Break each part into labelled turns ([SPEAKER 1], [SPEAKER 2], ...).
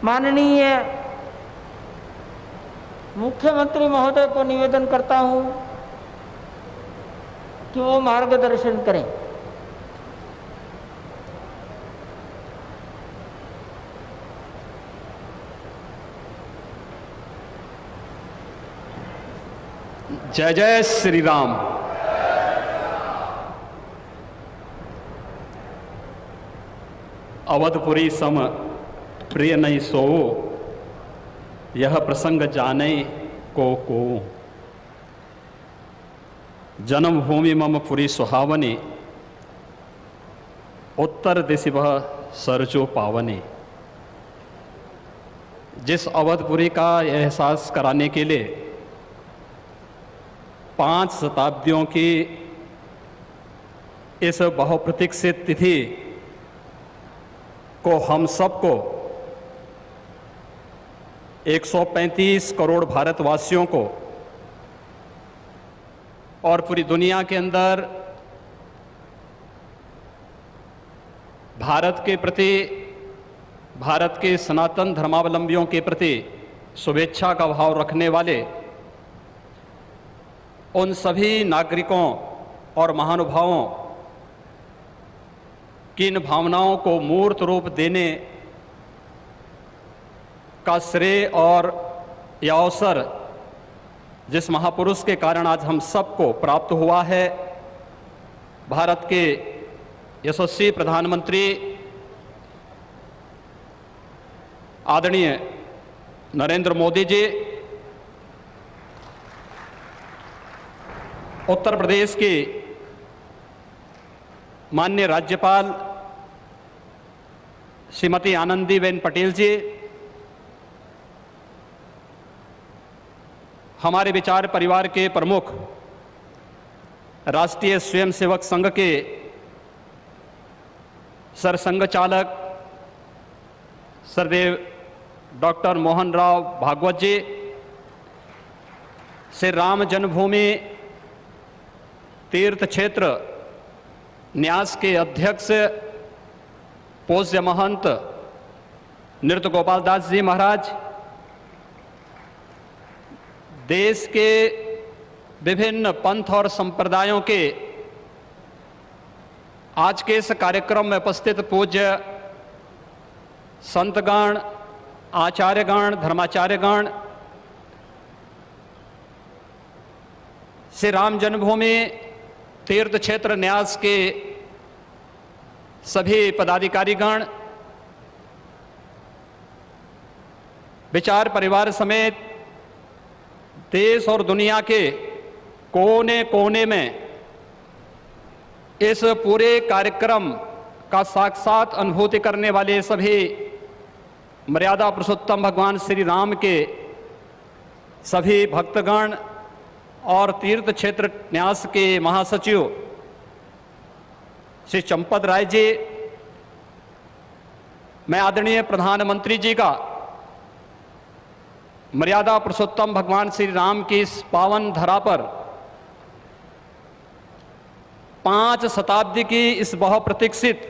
[SPEAKER 1] माननीय मुख्यमंत्री महोदय को निवेदन करता हूं कि वो मार्गदर्शन करें।
[SPEAKER 2] जय जय श्री राम। अवधपुरी सम प्रिय नहीं सोओ, यह प्रसंग जाने को जन्मभूमि मम पुरी सुहावनी, उत्तर दिशि वह सरजो पावनी। जिस अवधपुरी का एहसास कराने के लिए 5 शताब्दियों की इस बहुप्रतीक्षित तिथि को हम सबको 135 करोड़ भारतवासियों को और पूरी दुनिया के अंदर भारत के प्रति, भारत के सनातन धर्मावलंबियों के प्रति शुभेच्छा का भाव रखने वाले उन सभी नागरिकों और महानुभावों की इन भावनाओं को मूर्त रूप देने का श्रेय और यह अवसर जिस महापुरुष के कारण आज हम सबको प्राप्त हुआ है, भारत के यशस्वी प्रधानमंत्री आदरणीय नरेंद्र मोदी जी, उत्तर प्रदेश की माननीय राज्यपाल श्रीमती आनंदीबेन पटेल जी, हमारे विचार परिवार के प्रमुख राष्ट्रीय स्वयंसेवक संघ के सरसंघ चालक सरदेव डॉक्टर मोहन राव भागवत जी, श्री राम जन्मभूमि तीर्थ क्षेत्र न्यास के अध्यक्ष पूज्य महंत नृत्य गोपाल दास जी महाराज, देश के विभिन्न पंथ और संप्रदायों के आज के इस कार्यक्रम में उपस्थित पूज्य संतगण, आचार्यगण, धर्माचार्यगण, श्री राम जन्मभूमि तीर्थ क्षेत्र न्यास के सभी पदाधिकारीगण, विचार परिवार समेत देश और दुनिया के कोने कोने में इस पूरे कार्यक्रम का साक्षात अनुभूति करने वाले सभी मर्यादा पुरुषोत्तम भगवान श्री राम के सभी भक्तगण और तीर्थ क्षेत्र न्यास के महासचिव श्री चंपत राय जी, मैं आदरणीय प्रधानमंत्री जी का मर्यादा पुरुषोत्तम भगवान श्री राम की इस पावन धरा पर 5 शताब्दी की इस बहुप्रतीक्षित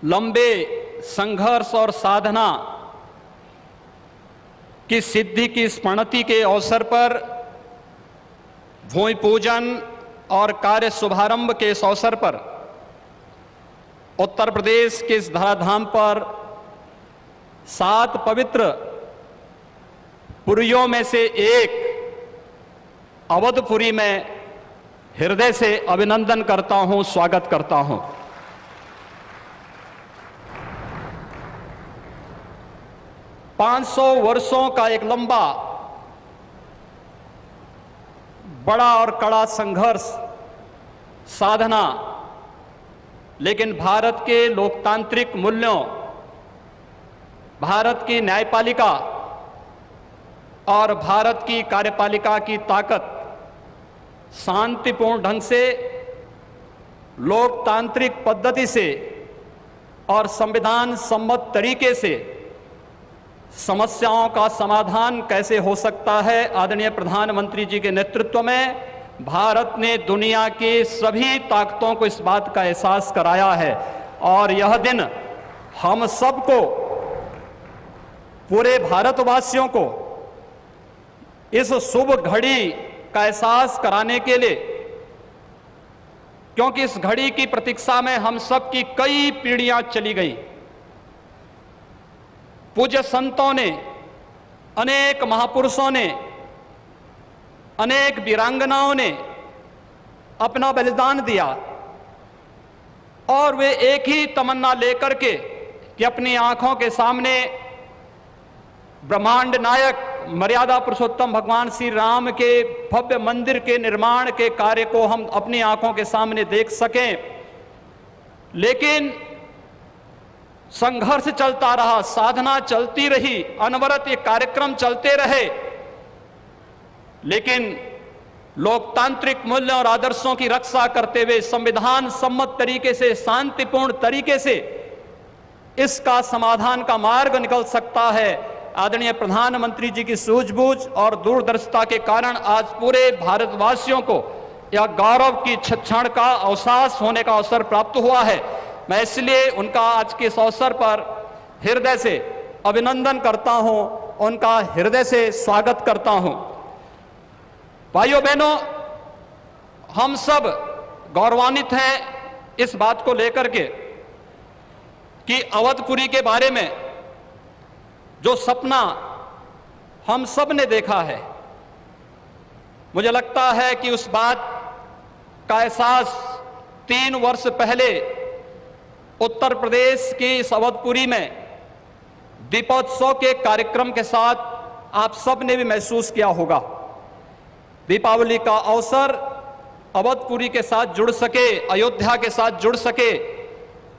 [SPEAKER 2] लंबे संघर्ष और साधना की सिद्धि की स्मृति के अवसर पर भूमि पूजन और कार्य शुभारंभ के इस अवसर पर उत्तर प्रदेश के इस धराधाम पर 7 पवित्र पुरियों में से एक अवधपुरी में हृदय से अभिनंदन करता हूं, स्वागत करता हूं। पांच 500 वर्षों का एक लंबा बड़ा और कड़ा संघर्ष, साधना, लेकिन भारत के लोकतांत्रिक मूल्यों, भारत की न्यायपालिका और भारत की कार्यपालिका की ताकत शांतिपूर्ण ढंग से, लोकतांत्रिक पद्धति से और संविधान सम्मत तरीके से समस्याओं का समाधान कैसे हो सकता है, आदरणीय प्रधानमंत्री जी के नेतृत्व में भारत ने दुनिया की सभी ताकतों को इस बात का एहसास कराया है। और यह दिन हम सबको पूरे भारतवासियों को इस शुभ घड़ी का एहसास कराने के लिए, क्योंकि इस घड़ी की प्रतीक्षा में हम सब की कई पीढ़ियां चली गई। पूज्य संतों ने, अनेक महापुरुषों ने, अनेक वीरांगनाओं ने अपना बलिदान दिया और वे एक ही तमन्ना लेकर के कि अपनी आंखों के सामने ब्रह्मांड नायक मर्यादा पुरुषोत्तम भगवान श्री राम के भव्य मंदिर के निर्माण के कार्य को हम अपनी आंखों के सामने देख सकें। लेकिन संघर्ष चलता रहा, साधना चलती रही, अनवरत ये कार्यक्रम चलते रहे, लेकिन लोकतांत्रिक मूल्यों और आदर्शों की रक्षा करते हुए संविधान सम्मत तरीके से, शांतिपूर्ण तरीके से इसका समाधान का मार्ग निकल सकता है। आदरणीय प्रधानमंत्री जी की सूझबूझ और दूरदर्शिता के कारण आज पूरे भारतवासियों को यह गौरव की क्षण का अवसास होने का अवसर प्राप्त हुआ है। मैं इसलिए उनका आज के इस अवसर पर हृदय से अभिनंदन करता हूं, उनका हृदय से स्वागत करता हूं। भाइयों बहनों, हम सब गौरवान्वित हैं इस बात को लेकर के कि अवधपुरी के बारे में जो सपना हम सब ने देखा है, मुझे लगता है कि उस बात का एहसास 3 वर्ष पहले उत्तर प्रदेश की इस अवधपुरी में दीपोत्सव के कार्यक्रम के साथ आप सब ने भी महसूस किया होगा। दीपावली का अवसर अवधपुरी के साथ जुड़ सके, अयोध्या के साथ जुड़ सके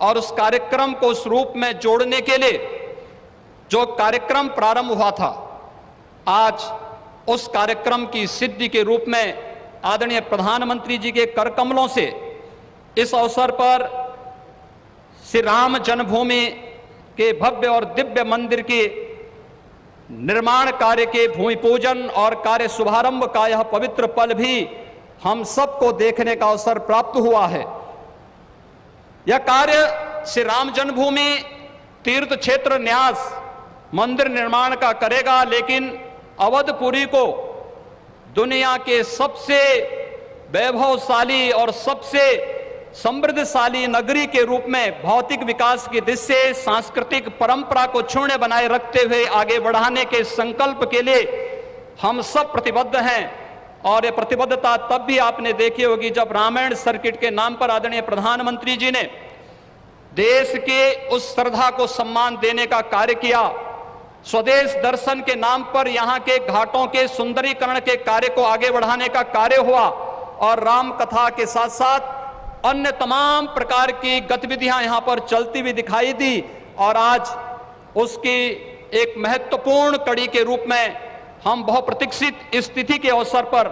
[SPEAKER 2] और उस कार्यक्रम को उस रूप में जोड़ने के लिए जो कार्यक्रम प्रारंभ हुआ था, आज उस कार्यक्रम की सिद्धि के रूप में आदरणीय प्रधानमंत्री जी के कर कमलों से इस अवसर पर श्री राम जन्मभूमि के भव्य और दिव्य मंदिर के निर्माण कार्य के भूमि पूजन और कार्य शुभारंभ का यह पवित्र पल भी हम सबको देखने का अवसर प्राप्त हुआ है। यह कार्य श्री राम जन्मभूमि तीर्थ क्षेत्र न्यास मंदिर निर्माण का करेगा, लेकिन अवधपुरी को दुनिया के सबसे वैभवशाली और सबसे समृद्धशाली नगरी के रूप में भौतिक विकास की दृष्टि से सांस्कृतिक परंपरा को क्षुण्ण बनाए रखते हुए आगे बढ़ाने के संकल्प के लिए हम सब प्रतिबद्ध हैं। और ये प्रतिबद्धता तब भी आपने देखी होगी जब रामायण सर्किट के नाम पर आदरणीय प्रधानमंत्री जी ने देश के उस श्रद्धा को सम्मान देने का कार्य किया। स्वदेश दर्शन के नाम पर यहाँ के घाटों के सुंदरीकरण के कार्य को आगे बढ़ाने का कार्य हुआ और राम कथा के साथ साथ अन्य तमाम प्रकार की गतिविधियां यहाँ पर चलती हुई दिखाई दी और आज उसकी एक महत्वपूर्ण कड़ी के रूप में हम बहुप्रतीक्षित स्थिति के अवसर पर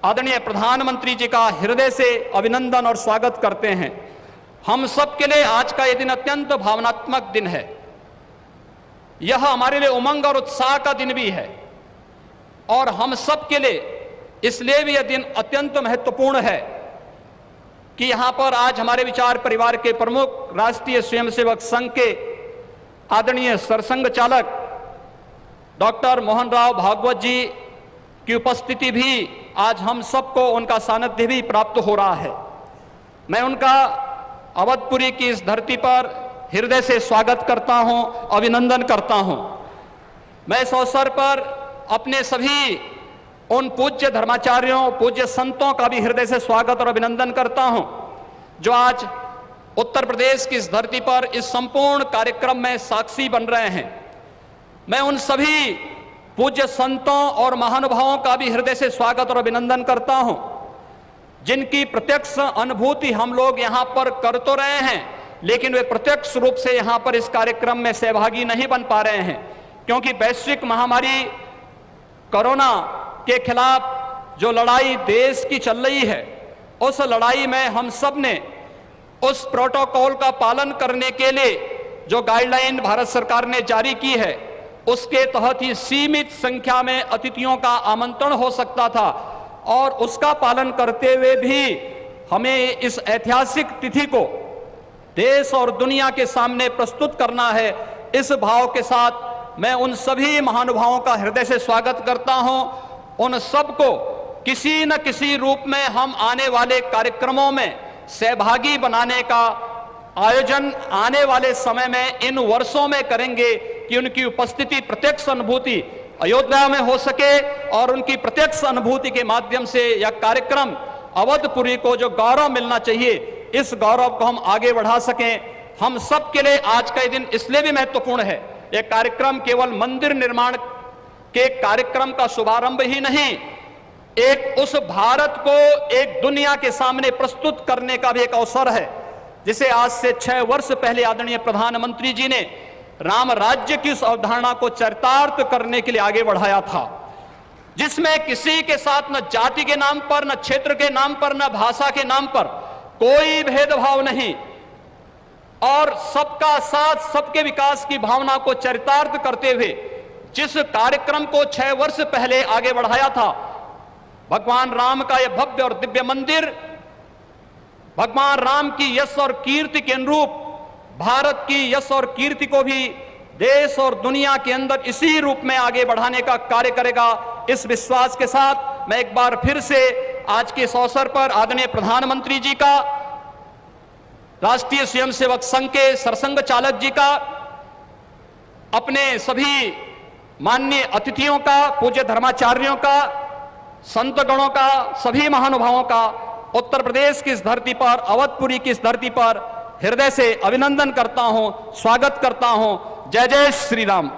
[SPEAKER 2] आदरणीय प्रधानमंत्री जी का हृदय से अभिनंदन और स्वागत करते हैं। हम सब के लिए आज का यह दिन अत्यंत भावनात्मक दिन है। यह हमारे लिए उमंग और उत्साह का दिन भी है और हम सब के लिए इसलिए भी यह दिन अत्यंत महत्वपूर्ण है कि यहां पर आज हमारे विचार परिवार के प्रमुख राष्ट्रीय स्वयंसेवक संघ के आदरणीय सरसंघ चालक डॉक्टर मोहन राव भागवत जी की उपस्थिति भी आज हम सबको उनका सानिध्य भी प्राप्त हो रहा है। मैं उनका अवधपुरी की इस धरती पर हृदय से स्वागत करता हूं, अभिनंदन करता हूं। मैं इस अवसर पर अपने सभी उन पूज्य धर्माचार्यों, पूज्य संतों का भी हृदय से स्वागत और अभिनंदन करता हूं जो आज उत्तर प्रदेश की इस धरती पर इस संपूर्ण कार्यक्रम में साक्षी बन रहे हैं। मैं उन सभी पूज्य संतों और महानुभावों का भी हृदय से स्वागत और अभिनंदन करता हूं जिनकी प्रत्यक्ष अनुभूति हम लोग यहां पर कर तो रहे हैं, लेकिन वे प्रत्यक्ष रूप से यहां पर इस कार्यक्रम में सहभागी नहीं बन पा रहे हैं क्योंकि वैश्विक महामारी कोरोना के खिलाफ जो लड़ाई देश की चल रही है, उस लड़ाई में हम सब ने उस प्रोटोकॉल का पालन करने के लिए जो गाइडलाइन भारत सरकार ने जारी की है उसके तहत ही सीमित संख्या में अतिथियों का आमंत्रण हो सकता था और उसका पालन करते हुए भी हमें इस ऐतिहासिक तिथि को देश और दुनिया के सामने प्रस्तुत करना है। इस भाव के साथ मैं उन सभी महानुभावों का हृदय से स्वागत करता हूं। उन सबको किसी न किसी रूप में हम आने वाले कार्यक्रमों में सहभागी बनाने का आयोजन आने वाले समय में इन वर्षों में करेंगे कि उनकी उपस्थिति, प्रत्यक्ष अनुभूति अयोध्या में हो सके और उनकी प्रत्यक्ष अनुभूति के माध्यम से यह कार्यक्रम अवधपुरी को जो गौरव मिलना चाहिए, इस गौरव को हम आगे बढ़ा सकें। हम सब के लिए आज का दिन इसलिए भी महत्वपूर्ण है। यह कार्यक्रम केवल मंदिर निर्माण के कार्यक्रम का शुभारंभ ही नहीं, एक उस भारत को एक दुनिया के सामने प्रस्तुत करने का भी एक अवसर है, जिसे आज से 6 वर्ष पहले आदरणीय प्रधानमंत्री जी ने राम राज्य की उस अवधारणा को चरितार्थ करने के लिए आगे बढ़ाया था, जिसमें किसी के साथ न जाति के नाम पर, न क्षेत्र के नाम पर, न भाषा के नाम पर कोई भेदभाव नहीं और सबका साथ, सबके विकास की भावना को चरितार्थ करते हुए जिस कार्यक्रम को 6 वर्ष पहले आगे बढ़ाया था, भगवान राम का यह भव्य और दिव्य मंदिर भगवान राम की यश और कीर्ति के अनुरूप भारत की यश और कीर्ति को भी देश और दुनिया के अंदर इसी रूप में आगे बढ़ाने का कार्य करेगा। इस विश्वास के साथ मैं एक बार फिर से आज के इस अवसर पर आदरणीय प्रधानमंत्री जी का, राष्ट्रीय स्वयंसेवक संघ के सरसंघ चालक जी का, अपने सभी माननीय अतिथियों का, पूज्य धर्माचार्यों का, संतगणों का, सभी महानुभावों का उत्तर प्रदेश की इस धरती पर, अवधपुरी की इस धरती पर हृदय से अभिनंदन करता हूं, स्वागत करता हूं। जय जय श्री राम।